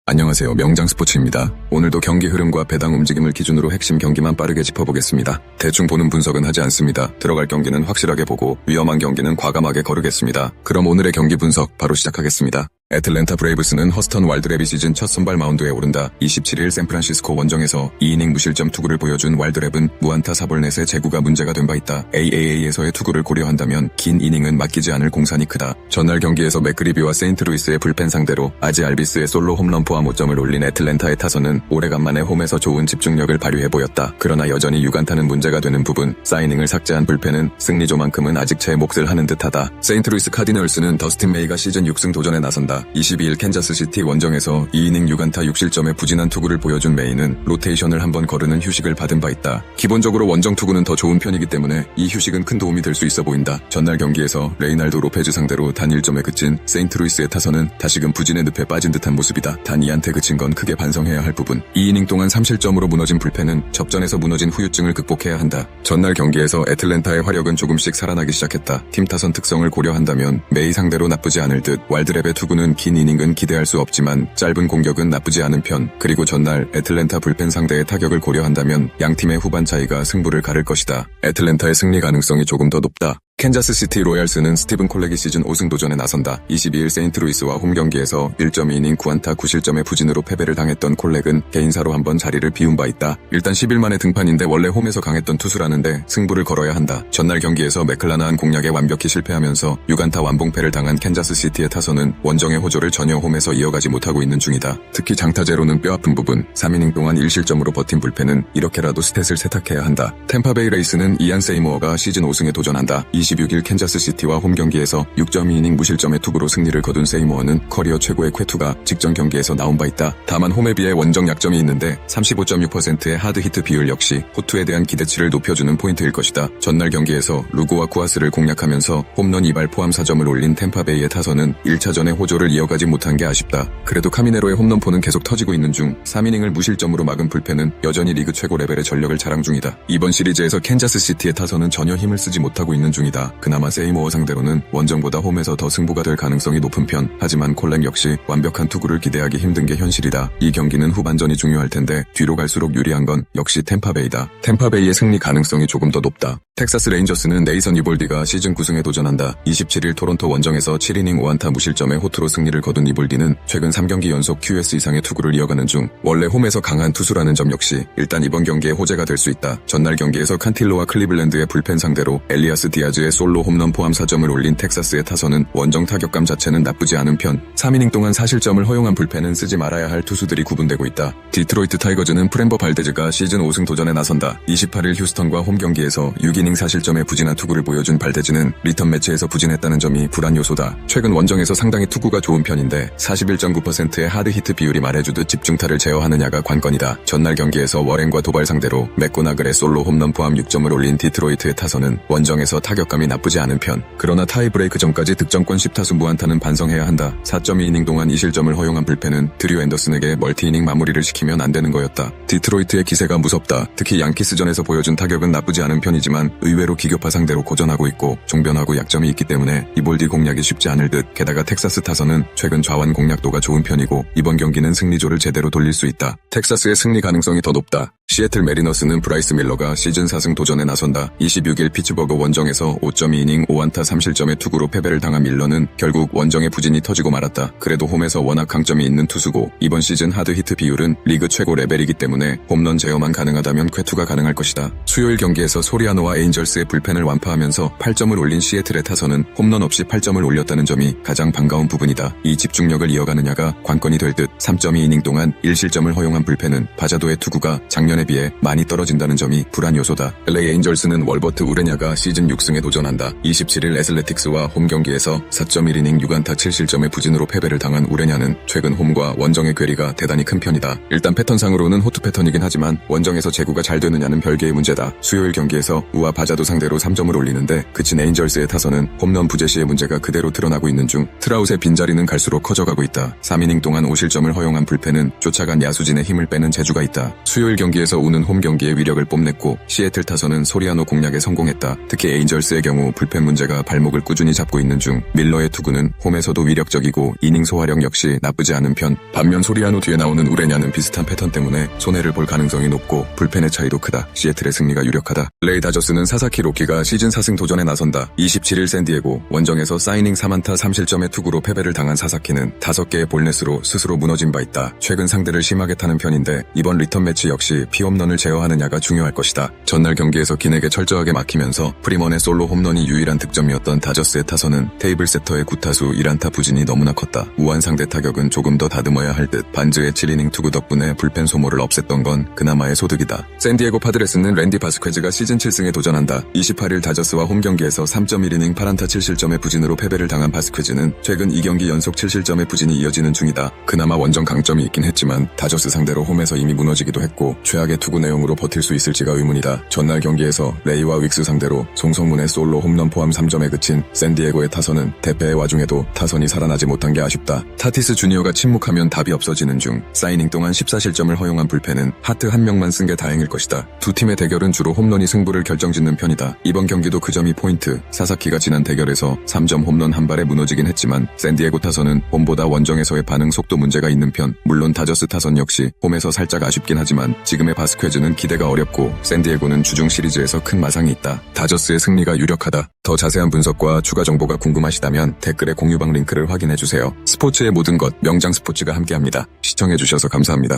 안녕하세요. 명장스포츠입니다. 오늘도 경기 흐름과 배당 움직임을 기준으로 핵심 경기만 빠르게 짚어보겠습니다. 대충 보는 분석은 하지 않습니다. 들어갈 경기는 확실하게 보고 위험한 경기는 과감하게 거르겠습니다. 그럼 오늘의 경기 분석 바로 시작하겠습니다. 애틀랜타 브레이브스는 허스턴 와일드랩이 시즌 첫 선발 마운드에 오른다. 27일 샌프란시스코 원정에서 2이닝 무실점 투구를 보여준 와일드랩은 무안타 4볼넷의 제구가 문제가 된 바 있다. AAA에서의 투구를 고려한다면 긴 이닝은 맡기지 않을 공산이 크다. 전날 경기에서 맥그리비와 세인트루이스의 불펜 상대로 아지 알비스의 솔로 홈런 포함 5점을 올린 애틀랜타의 타선은 오래간만에 홈에서 좋은 집중력을 발휘해 보였다. 그러나 여전히 유간타는 문제가 되는 부분, 사이닝을 삭제한 불펜은 승리조만큼은 아직 제 몫을 하는 듯하다. 세인트루이스 카디널스는 더스틴 메이가 시즌 6승 도전에 나선다. 22일 캔자스시티 원정에서 2이닝 6안타 6실점의 부진한 투구를 보여준 메이는 로테이션을 한번 거르는 휴식을 받은 바 있다. 기본적으로 원정 투구는 더 좋은 편이기 때문에 이 휴식은 큰 도움이 될 수 있어 보인다. 전날 경기에서 레이날도 로페즈 상대로 단 1점에 그친 세인트루이스의 타선은 다시금 부진의 늪에 빠진 듯한 모습이다. 단 2안테 그친 건 크게 반성해야 할 부분. 2이닝 동안 3실점으로 무너진 불펜은 접전에서 무너진 후유증을 극복해야 한다. 전날 경기에서 애틀랜타의 화력은 조금씩 살아나기 시작했다. 팀 타선 특성을 고려한다면 메이 상대로 나쁘지 않을 듯. 와일드랩의 투구는 긴 이닝은 기대할 수 없지만 짧은 공격은 나쁘지 않은 편. 그리고 전날 애틀랜타 불펜 상대의 타격을 고려한다면 양팀의 후반 차이가 승부를 가를 것이다. 애틀랜타의 승리 가능성이 조금 더 높다. 캔자스시티 로얄스는 스티븐 콜렉이 시즌 5승 도전에 나선다. 22일 세인트루이스와 홈 경기에서 1.2이닝 9안타 9실점의 부진으로 패배를 당했던 콜렉은 개인사로 한번 자리를 비운 바 있다. 일단 10일 만에 등판인데 원래 홈에서 강했던 투수라는데 승부를 걸어야 한다. 전날 경기에서 맥클라나한 공략에 완벽히 실패하면서 6안타 완봉패를 당한 캔자스시티의 타선은 원정의 호조를 전혀 홈에서 이어가지 못하고 있는 중이다. 특히 장타제로는 뼈아픈 부분, 3이닝 동안 1실점으로 버틴 불펜은 이렇게라도 스탯을 세탁해야 한다. 템파베이 레이스는 이안 세이모어가 시즌 5승에 도전한다. 26일 캔자스시티와 홈 경기에서 6.2이닝 무실점의 투구로 승리를 거둔 세이모어는 커리어 최고의 쾌투가 직전 경기에서 나온 바 있다. 다만 홈에 비해 원정 약점이 있는데 35.6%의 하드히트 비율 역시 호투에 대한 기대치를 높여주는 포인트일 것이다. 전날 경기에서 루고와 쿠아스를 공략하면서 홈런 2발 포함 4점을 올린 템파베이의 타선은 1차전의 호조를 이어가지 못한 게 아쉽다. 그래도 카미네로의 홈런포는 계속 터지고 있는 중 3이닝을 무실점으로 막은 불펜은 여전히 리그 최고 레벨의 전력을 자랑 중이다. 이번 시리즈에서 캔자스시티의 타선은 전혀 힘을 쓰지 못하고 있는 중이다. 그나마 세이모어 상대로는 원정보다 홈에서 더 승부가 될 가능성이 높은 편. 하지만 콜렉 역시 완벽한 투구를 기대하기 힘든 게 현실이다. 이 경기는 후반전이 중요할 텐데 뒤로 갈수록 유리한 건 역시 템파베이다. 템파베이의 승리 가능성이 조금 더 높다. 텍사스 레인저스는 네이선 이볼디가 시즌 9승에 도전한다. 27일 토론토 원정에서 7이닝 5안타 무실점의 호투로 승리를 거둔 이볼디는 최근 3경기 연속 QS 이상의 투구를 이어가는 중. 원래 홈에서 강한 투수라는 점 역시 일단 이번 경기에 호재가 될 수 있다. 전날 경기에서 칸틸로와 클리블랜드의 불펜 상대로 엘리아스 디아즈의 솔로 홈런 포함 4점을 올린 텍사스의 타선은 원정 타격감 자체는 나쁘지 않은 편. 3이닝 동안 4실점을 허용한 불펜은 쓰지 말아야 할 투수들이 구분되고 있다. 디트로이트 타이거즈는 프렌버 발데즈가 시즌 5승 도전에 나선다. 28일 휴스턴과 홈 경기에서 6이닝 4실점의 부진한 투구를 보여준 발데즈는 리턴 매치에서 부진했다는 점이 불안 요소다. 최근 원정에서 상당히 투구가 좋은 편인데 41.9%의 하드히트 비율이 말해주듯 집중타를 제어하느냐가 관건이다. 전날 경기에서 워렌과 도발 상대로 맥고나글의 솔로 홈런 포함 6점을 올린 디트로이트의 타선은 원정에서 타격감이 나쁘지 않은 편. 그러나 타이브레이크 전까지 득점권 10타수 무안타는 반성해야 한다. 4.2이닝 동안 2실점을 허용한 불펜은 드류 앤더슨에게 멀티이닝 마무리를 시키면 안 되는 거였다. 디트로이트의 기세가 무섭다. 특히 양키스전에서 보여준 타격은 나쁘지 않은 편이지만 의외로 기교파 상대로 고전하고 있고 종변하고 약점이 있기 때문에 이볼디 공략이 쉽지 않을 듯. 게다가 텍사스 타선은 최근 좌완 공략도가 좋은 편이고 이번 경기는 승리조를 제대로 돌릴 수 있다. 텍사스의 승리 가능성이 더 높다. 시애틀 메리너스는 브라이스 밀러가 시즌 4승 도전에 나선다. 26일 피츠버그 원정에서 5.2이닝 5안타 3실점의 투구로 패배를 당한 밀러는 결국 원정의 부진이 터지고 말았다. 그래도 홈에서 워낙 강점이 있는 투수고 이번 시즌 하드히트 비율은 리그 최고 레벨이기 때문에 홈런 제어만 가능하다면 쾌투가 가능할 것이다. 수요일 경기에서 소리아노와 에인절스의 불펜을 완파하면서 8점을 올린 시애틀의 타선은 홈런 없이 8점을 올렸다는 점이 가장 반가운 부분이다. 이 집중력을 이어가느냐가 관건이 될 듯. 3.2이닝 동안 1실점을 허용한 불펜은 바자도의 투구가 작년에 비해 많이 떨어진다는 점이 불안 요소다. LA 에인절스는 월버트 우레냐가 시즌 6승에 도전한다. 27일 애슬레틱스와 홈 경기에서 4.1이닝 6안타 7실점의 부진으로 패배를 당한 우레냐는 최근 홈과 원정의 괴리가 대단히 큰 편이다. 일단 패턴상으로는 호투 패턴이긴 하지만 원정에서 제구가 잘 되느냐는 별개의 문제다. 수요일 경기에서 우와 바자도 상대로 3점을 올리는데 그친 에인절스의 타선은 홈런 부재시의 문제가 그대로 드러나고 있는 중. 트라웃의 빈자리는 갈수록 커져가고 있다. 3이닝 동안 5실점을 허용한 불펜은 쫓아간 야수진의 힘을 빼는 재주가 있다. 수요일 경기에서 경기에서 우는 홈 경기의 위력을 뽐냈고 시애틀 타선은 소리아노 공략에 성공했다. 특히 에인절스의 경우 불펜 문제가 발목을 꾸준히 잡고 있는 중 밀러의 투구는 홈에서도 위력적이고 이닝 소화력 역시 나쁘지 않은 편. 반면 소리아노 뒤에 나오는 우레냐는 비슷한 패턴 때문에 손해를 볼 가능성이 높고 불펜의 차이도 크다. 시애틀의 승리가 유력하다. LA 다저스는 사사키 로키가 시즌 4승 도전에 나선다. 27일 샌디에고 원정에서 사이닝 3안타 3실점의 투구로 패배를 당한 사사키는 5개의 볼넷으로 스스로 무너진 바 있다. 최근 상대를 심하게 타는 편인데 이번 리턴 매치 역시 피홈런을 제어하느냐가 중요할 것이다. 전날 경기에서 긴에게 철저하게 막히면서 프리먼의 솔로 홈런이 유일한 득점이었던 다저스의 타선은 테이블 세터의 9타수 1안타 부진이 너무나 컸다. 우한 상대 타격은 조금 더 다듬어야 할 듯. 반즈의 7이닝 투구 덕분에 불펜 소모를 없앴던 건 그나마의 소득이다. 샌디에고 파드레스는 랜디 바스퀘즈가 시즌 7승에 도전한다. 28일 다저스와 홈 경기에서 3.1이닝 8안타 7실점의 부진으로 패배를 당한 바스퀘즈는 최근 2경기 연속 7실점의 부진이 이어지는 중이다. 그나마 원정 강점이 있긴 했지만 다저스 상대로 홈에서 이미 무너지기도 했고 최악의 투구 내용으로 버틸 수 있을지가 의문이다. 전날 경기에서 레이와 윅스 상대로 송성문의 솔로 홈런 포함 3점에 그친 샌디에고의 타선은 대패의 와중에도 타선이 살아나지 못한 게 아쉽다. 타티스 주니어가 침묵하면 답이 없어지는 중 사이닝 동안 14실점을 허용한 불펜은 하트 한 명만 쓴 게 다행일 것이다. 두 팀의 대결은 주로 홈런이 승부를 결정짓는 편이다. 이번 경기도 그 점이 포인트. 사사키가 지난 대결에서 3점 홈런 한 발에 무너지긴 했지만 샌디에고 타선은 홈보다 원정에서의 반응 속도 문제가 있는 편. 물론 다저스 타선 역시 홈에서 살짝 아쉽긴 하지만 지금의 바스퀘즈는 기대가 어렵고 샌디에고는 주중 시리즈에서 큰 마상이 있다. 다저스의 승리가 유력하다. 더 자세한 분석과 추가 정보가 궁금하시다면 댓글에 공유방 링크를 확인해주세요. 스포츠의 모든 것 명장 스포츠가 함께합니다. 시청해주셔서 감사합니다.